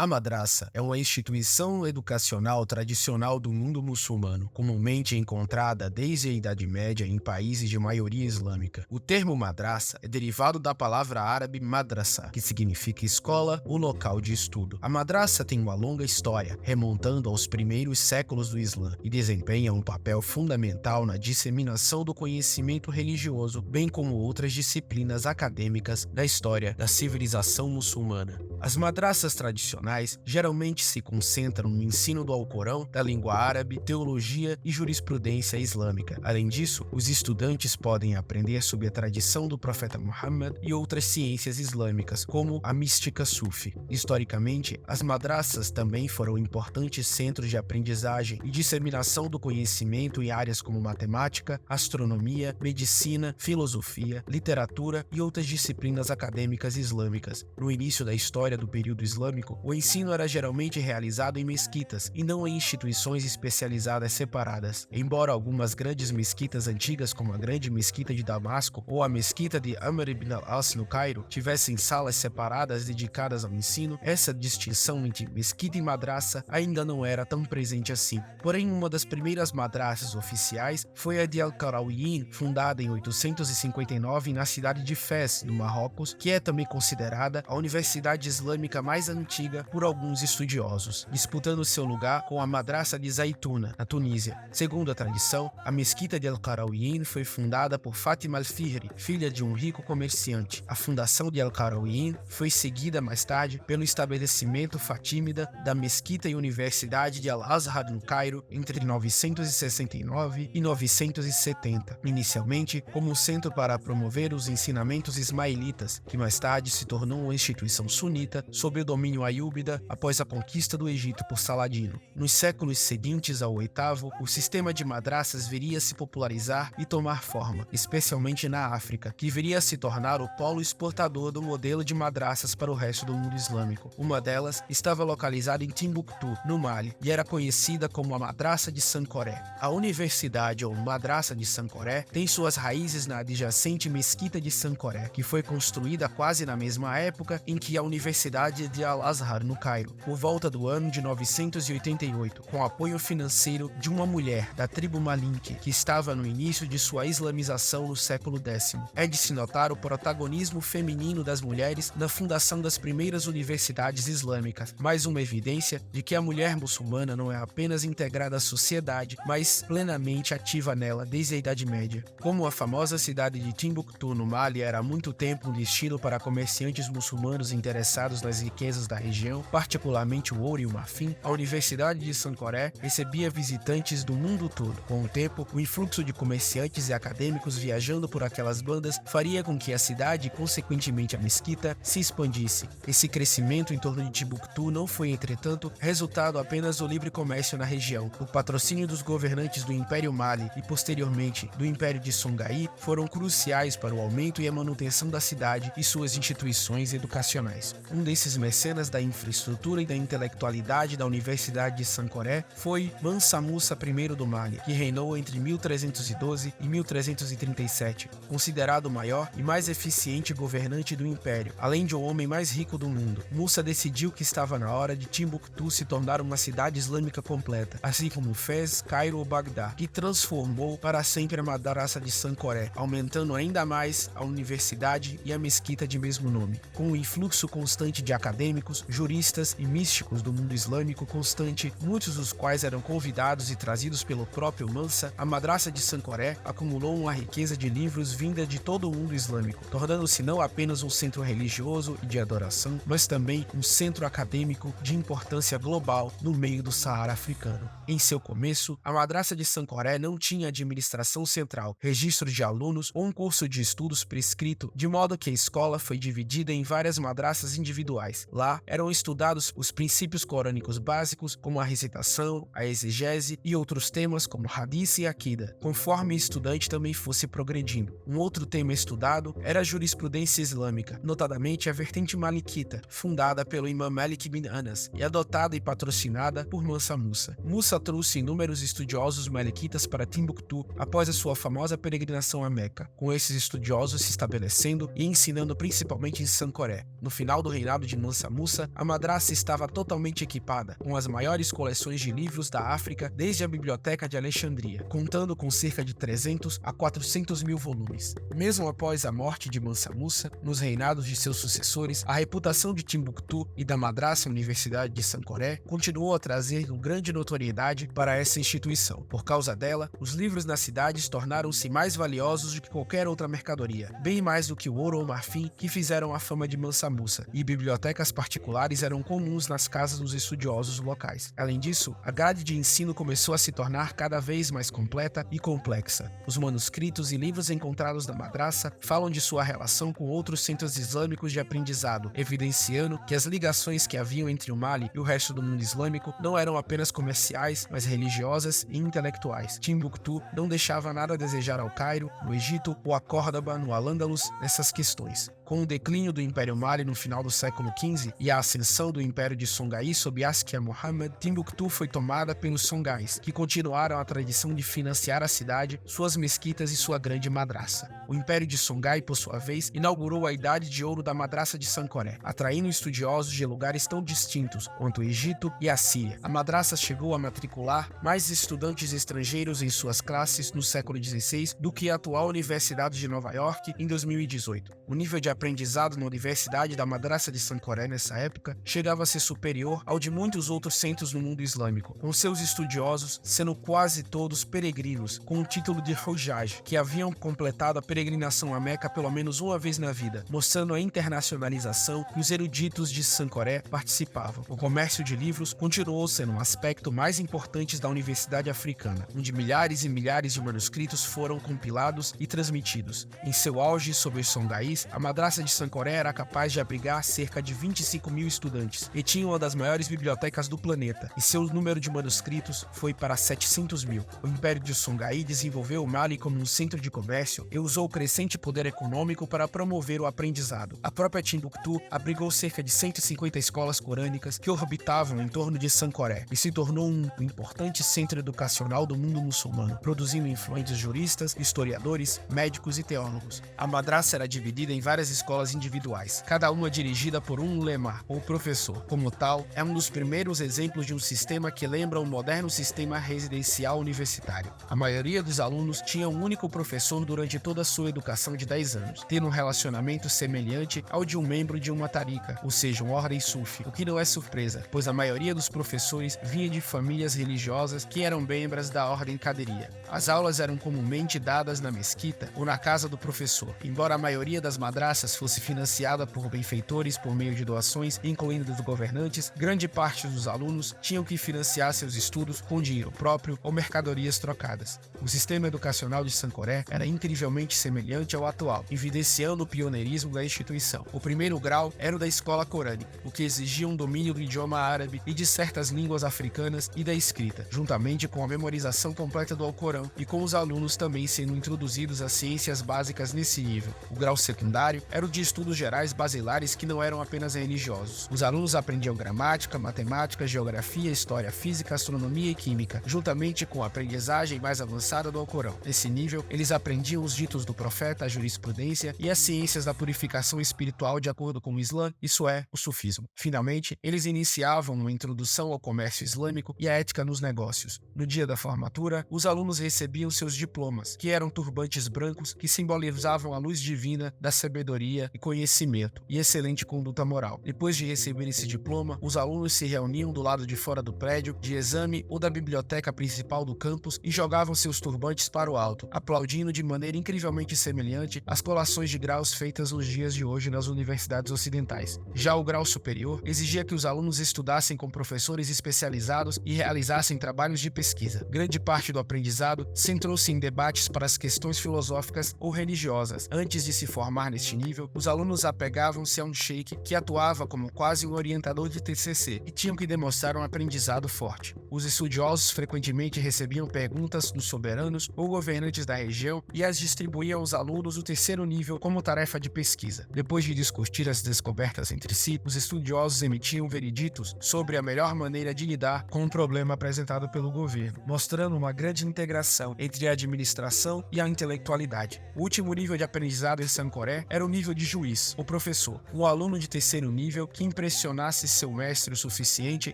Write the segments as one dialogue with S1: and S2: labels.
S1: A madraça é uma instituição educacional tradicional do mundo muçulmano, comumente encontrada desde a Idade Média em países de maioria islâmica. O termo madraça é derivado da palavra árabe madrasa, que significa escola ou local de estudo. A madraça tem uma longa história, remontando aos primeiros séculos do Islã, e desempenha um papel fundamental na disseminação do conhecimento religioso, bem como outras disciplinas acadêmicas da história da civilização muçulmana. As madraças tradicionais geralmente se concentram no ensino do Alcorão, da língua árabe, teologia e jurisprudência islâmica. Além disso, os estudantes podem aprender sobre a tradição do profeta Muhammad e outras ciências islâmicas, como a mística sufi. Historicamente, as madraças também foram importantes centros de aprendizagem e disseminação do conhecimento em áreas como matemática, astronomia, medicina, filosofia, literatura e outras disciplinas acadêmicas islâmicas. No início da história do período islâmico, o ensino era geralmente realizado em mesquitas e não em instituições especializadas separadas. Embora algumas grandes mesquitas antigas, como a Grande Mesquita de Damasco ou a Mesquita de Amr ibn al-As no Cairo, tivessem salas separadas dedicadas ao ensino, essa distinção entre mesquita e madraça ainda não era tão presente assim. Porém, uma das primeiras madraças oficiais foi a de Al-Qarawiyyin, fundada em 859 na cidade de Fez, no Marrocos, que é também considerada a universidade islâmica mais antiga por alguns estudiosos, disputando seu lugar com a Madraça de Zaytuna, na Tunísia. Segundo a tradição, a mesquita de Al-Qarawiyyin foi fundada por Fátima al-Fihri, filha de um rico comerciante. A fundação de Al-Qarawiyyin foi seguida mais tarde pelo estabelecimento fatímida da Mesquita e Universidade de Al-Azhar no Cairo entre 969 e 970, inicialmente como um centro para promover os ensinamentos ismaelitas, que mais tarde se tornou uma instituição sunita sob o domínio aiúbida após a conquista do Egito por Saladino. Nos séculos seguintes ao oitavo, o sistema de madraças viria a se popularizar e tomar forma, especialmente na África, que viria a se tornar o polo exportador do modelo de madraças para o resto do mundo islâmico. Uma delas estava localizada em Timbuktu, no Mali, e era conhecida como a Madraça de Sancoré. A universidade ou Madraça de Sancoré tem suas raízes na adjacente Mesquita de Sancoré, que foi construída quase na mesma época em que a Universidade de Al-Azhar no Cairo, por volta do ano de 988, com apoio financeiro de uma mulher da tribo Malinke, que estava no início de sua islamização no século X. É de se notar o protagonismo feminino das mulheres na fundação das primeiras universidades islâmicas, mais uma evidência de que a mulher muçulmana não é apenas integrada à sociedade, mas plenamente ativa nela desde a Idade Média. Como a famosa cidade de Timbuktu, no Mali, era há muito tempo um destino para comerciantes muçulmanos interessados nas riquezas da região, particularmente o ouro e o marfim, a Universidade de Sancoré recebia visitantes do mundo todo. Com o tempo, o influxo de comerciantes e acadêmicos viajando por aquelas bandas faria com que a cidade e, consequentemente, a mesquita se expandisse. Esse crescimento em torno de Timbuktu não foi, entretanto, resultado apenas do livre comércio na região. O patrocínio dos governantes do Império Mali e, posteriormente, do Império de Songhai foram cruciais para o aumento e a manutenção da cidade e suas instituições educacionais. Um desses mecenas da infraestrutura e da intelectualidade da Universidade de Sancoré foi Mansa Musa I do Mali, que reinou entre 1312 e 1337, considerado o maior e mais eficiente governante do império, além de o homem mais rico do mundo. Musa decidiu que estava na hora de Timbuktu se tornar uma cidade islâmica completa, assim como Fez, Cairo ou Bagdá, que transformou para sempre a Madraça de Sancoré, aumentando ainda mais a universidade e a mesquita de mesmo nome. Com o influxo constante de acadêmicos, juristas e místicos do mundo islâmico constante, muitos dos quais eram convidados e trazidos pelo próprio Mansa, a Madraça de Sancoré acumulou uma riqueza de livros vinda de todo o mundo islâmico, tornando-se não apenas um centro religioso e de adoração, mas também um centro acadêmico de importância global no meio do Saara africano. Em seu começo, a Madraça de Sancoré não tinha administração central, registro de alunos ou um curso de estudos prescrito, de modo que a escola foi dividida em várias madraças individuais. Lá eram estudados os princípios corânicos básicos, como a recitação, a exegese e outros temas como hadith e akida, conforme o estudante também fosse progredindo. Um outro tema estudado era a jurisprudência islâmica, notadamente a vertente maliquita, fundada pelo Imam Malik bin Anas e adotada e patrocinada por Mansa Musa. Musa trouxe inúmeros estudiosos maliquitas para Timbuktu após a sua famosa peregrinação a Meca, com esses estudiosos se estabelecendo e ensinando principalmente em Sancoré. No final do reinado de Mansa Musa, a madraça estava totalmente equipada, com as maiores coleções de livros da África desde a Biblioteca de Alexandria, contando com cerca de 300 a 400 mil volumes. Mesmo após a morte de Mansa Musa, nos reinados de seus sucessores, a reputação de Timbuktu e da Madraça Universidade de Sankoré continuou a trazer grande notoriedade para essa instituição. Por causa dela, os livros nas cidades tornaram-se mais valiosos do que qualquer outra mercadoria, bem mais do que o ouro ou marfim que fizeram a fama de Mansa Musa, e bibliotecas particulares eram comuns nas casas dos estudiosos locais. Além disso, a grade de ensino começou a se tornar cada vez mais completa e complexa. Os manuscritos e livros encontrados na madraça falam de sua relação com outros centros islâmicos de aprendizado, evidenciando que as ligações que haviam entre o Mali e o resto do mundo islâmico não eram apenas comerciais, mas religiosas e intelectuais. Timbuktu não deixava nada a desejar ao Cairo, no Egito ou a Córdoba, no Al-Ándalus, nessas questões. Com o declínio do Império Mali no final do século XV e a ascensão do Império de Songhai sob Askia Muhammad, Timbuktu foi tomada pelos Songhais, que continuaram a tradição de financiar a cidade, suas mesquitas e sua grande madraça. O Império de Songhai, por sua vez, inaugurou a Idade de Ouro da Madraça de Sankoré, atraindo estudiosos de lugares tão distintos quanto o Egito e a Síria. A madraça chegou a matricular mais estudantes estrangeiros em suas classes no século XVI do que a atual Universidade de Nova York em 2018. O nível de aprendizado na Universidade da Madraça de Sankoré nessa época chegava a ser superior ao de muitos outros centros no mundo islâmico, com seus estudiosos sendo quase todos peregrinos com o título de Hujjaj, que haviam completado a peregrinação a Meca pelo menos uma vez na vida, mostrando a internacionalização que os eruditos de Sankoré participavam. O comércio de livros continuou sendo um aspecto mais importante da Universidade Africana, onde milhares e milhares de manuscritos foram compilados e transmitidos. Em seu auge sob os Songhais, a Madraça de Sankoré era capaz de abrigar cerca de 25 mil estudantes e tinha uma das maiores bibliotecas do planeta, e seu número de manuscritos foi para 700 mil. O Império de Songhai desenvolveu o Mali como um centro de comércio e usou o crescente poder econômico para promover o aprendizado. A própria Timbuktu abrigou cerca de 150 escolas corânicas que orbitavam em torno de Sankoré e se tornou um importante centro educacional do mundo muçulmano, produzindo influentes juristas, historiadores, médicos e teólogos. A madraça era dividida em várias escolas individuais, cada uma dirigida por um ulema, ou professor. Como tal, é um dos primeiros exemplos de um sistema que lembra o moderno sistema residencial universitário. A maioria dos alunos tinha um único professor durante toda a sua educação de 10 anos, tendo um relacionamento semelhante ao de um membro de uma tarika, ou seja, uma ordem sufi, o que não é surpresa, pois a maioria dos professores vinha de famílias religiosas que eram membros da ordem Qadiriyya. As aulas eram comumente dadas na mesquita ou na casa do professor, embora a maioria das madraças fosse financiada por benfeitores por meio de doações, incluindo dos governantes. Grande parte dos alunos tinham que financiar seus estudos com dinheiro próprio ou mercadorias trocadas. O sistema educacional de Sankoré era incrivelmente semelhante ao atual, evidenciando o pioneirismo da instituição. O primeiro grau era o da escola corânica, o que exigia um domínio do idioma árabe e de certas línguas africanas e da escrita, juntamente com a memorização completa do Alcorão e com os alunos também sendo introduzidos às ciências básicas nesse nível. O grau secundário era o de estudos gerais basilares que não eram apenas religiosos. Os alunos aprendiam gramática, matemática, geografia, história, física, astronomia e química, juntamente com a aprendizagem mais avançada do Alcorão. Nesse nível, eles aprendiam os ditos do profeta, a jurisprudência e as ciências da purificação espiritual de acordo com o Islã, isso é, o sufismo. Finalmente, eles iniciavam uma introdução ao comércio islâmico e à ética nos negócios. No dia da formatura, os alunos recebiam seus diplomas, que eram turbantes brancos que simbolizavam a luz divina da sabedoria e conhecimento e excelente conduta moral. Depois de receber esse diploma, os alunos se reuniam do lado de fora do prédio de exame ou da biblioteca principal do campus e jogavam seus turbantes para o alto, aplaudindo de maneira incrivelmente semelhante às colações de graus feitas nos dias de hoje nas universidades ocidentais. Já o grau superior exigia que os alunos estudassem com professores especializados e realizassem trabalhos de pesquisa. Grande parte do aprendizado centrou-se em debates para as questões filosóficas ou religiosas. Antes de se formar neste nível, os alunos apegavam-se a um sheik que atuava como quase um orientador de TCC e tinham que demonstrar um aprendizado forte. Os estudiosos frequentemente recebiam perguntas dos soberanos ou governantes da região e as distribuíam aos alunos do terceiro nível como tarefa de pesquisa. Depois de discutir as descobertas entre si, os estudiosos emitiam vereditos sobre a melhor maneira de lidar com o problema apresentado pelo governo, mostrando uma grande integração entre a administração e a intelectualidade. O último nível de aprendizado em Sankoré era o nível de juiz, o professor. Um aluno de terceiro nível que impressionasse seu mestre o suficiente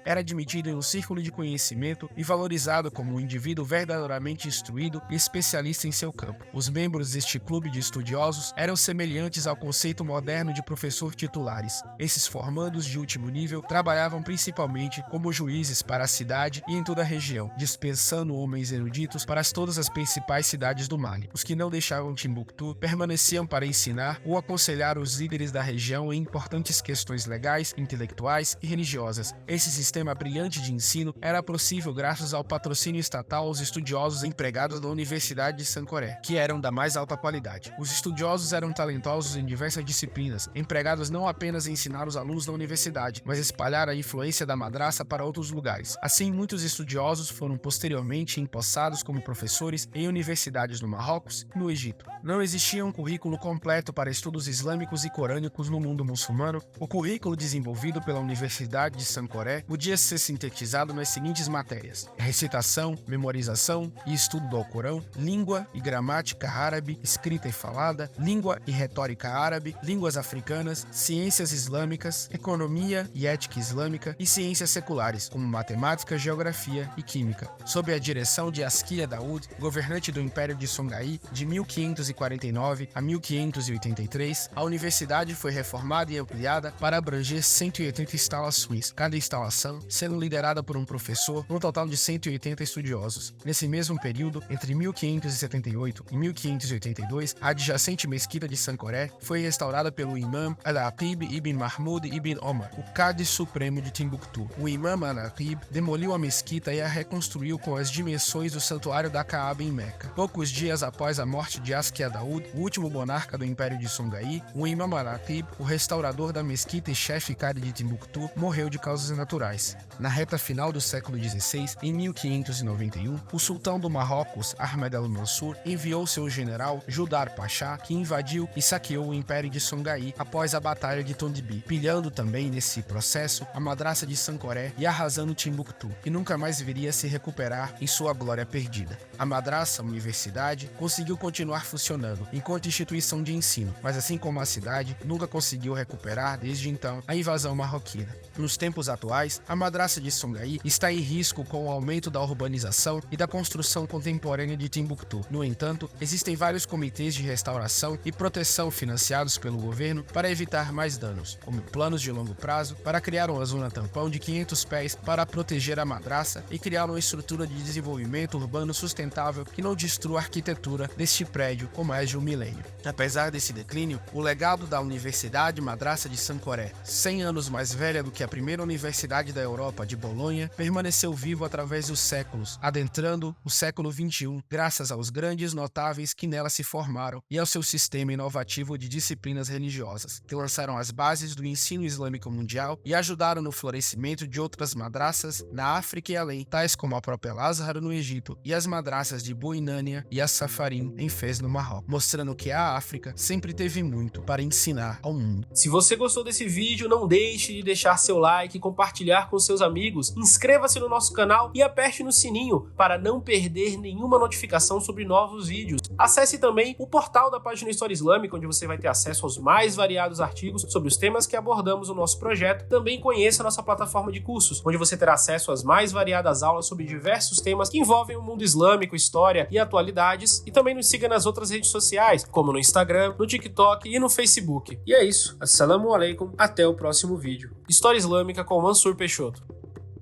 S1: era admitido em um círculo de conhecimento e valorizado como um indivíduo verdadeiramente instruído e especialista em seu campo. Os membros deste clube de estudiosos eram semelhantes ao conceito moderno de professor titulares. Esses formandos de último nível trabalhavam principalmente como juízes para a cidade e em toda a região, dispensando homens eruditos para todas as principais cidades do Mali. Os que não deixavam Timbuktu permaneciam para ensinar ou aconselhar os líderes da região em importantes questões legais, intelectuais e religiosas. Esse sistema brilhante de ensino era possível graças ao patrocínio estatal aos estudiosos empregados da Universidade de Sankoré, que eram da mais alta qualidade. Os estudiosos eram talentosos em diversas disciplinas, empregados não apenas em ensinar os alunos da universidade, mas espalhar a influência da madraça para outros lugares. Assim, muitos estudiosos foram posteriormente empossados como professores em universidades no Marrocos e no Egito. Não existia um currículo completo para estudos islâmicos e corânicos no mundo muçulmano. O currículo desenvolvido pela Universidade de Sankoré podia ser sintetizado nas seguintes matérias: recitação, memorização e estudo do Alcorão, língua e gramática árabe, escrita e falada, língua e retórica árabe, línguas africanas, ciências islâmicas, economia e ética islâmica e ciências seculares, como matemática, geografia e química. Sob a direção de Askia Daoud, governante do Império de Songhai de 1549 a 1583, a universidade foi reformada e ampliada para abranger 180 instalações, cada instalação sendo liderada por um professor, um total de 180 estudiosos. Nesse mesmo período, entre 1578 e 1582, a adjacente mesquita de Sankoré foi restaurada pelo imã Al-Aqib ibn Mahmud ibn Omar, o Cadi Supremo de Timbuktu. O imã Al-Aqib demoliu a mesquita e a reconstruiu com as dimensões do santuário da Kaaba em Meca. Poucos dias após a morte de Askia Daoud, o último monarca do Império de Songhai, o imã Al-Aqib, o restaurador da mesquita e chefe Cadi de Timbuktu, morreu de causas naturais. Na reta final do século XVI, em 1591, o sultão do Marrocos, Ahmed al-Mansur, enviou seu general Judar Pasha, que invadiu e saqueou o Império de Songhai após a Batalha de Tondibi, pilhando também nesse processo a madraça de Sankoré e arrasando Timbuktu, que nunca mais viria a se recuperar em sua glória perdida. A madraça, a universidade, conseguiu continuar funcionando enquanto instituição de ensino, mas assim como a cidade, nunca conseguiu recuperar desde então a invasão marroquina. Nos tempos atuais, a madraça de Songhai está em risco com o aumento da urbanização e da construção contemporânea de Timbuktu. No entanto, existem vários comitês de restauração e proteção financiados pelo governo para evitar mais danos, como planos de longo prazo para criar uma zona tampão de 500 pés para proteger a madraça e criar uma estrutura de desenvolvimento urbano sustentável que não destrua a arquitetura deste prédio com mais de um milênio. Apesar desse declínio, o legado da Universidade Madraça de Sankoré, 100 anos mais velha do que a primeira universidade da Europa de Bolonha, permaneceu vivo através dos séculos, adentrando o século XXI graças aos grandes notáveis que nela se formaram e ao seu sistema inovativo de disciplinas religiosas, que lançaram as bases do ensino islâmico mundial e ajudaram no florescimento de outras madraças na África e além, tais como a própria Al-Azhar no Egito e as madraças de Buinânia e As-Safarim em Fez no Marrocos, mostrando que a África sempre teve muito para ensinar ao mundo.
S2: Se você gostou desse vídeo, não deixe de deixar seu like e compartilhar com seus amigos. Inscreva-se no nosso canal e aperte no sininho para não perder nenhuma notificação sobre novos vídeos. Acesse também o portal da página História Islâmica, onde você vai ter acesso aos mais variados artigos sobre os temas que abordamos no nosso projeto. Também conheça a nossa plataforma de cursos, onde você terá acesso às mais variadas aulas sobre diversos temas que envolvem o mundo islâmico, história e atualidades. E também nos siga nas outras redes sociais, como no Instagram, no TikTok e no Facebook. E é isso. Assalamu alaikum. Até o próximo vídeo. História Islâmica com Mansur Peixoto.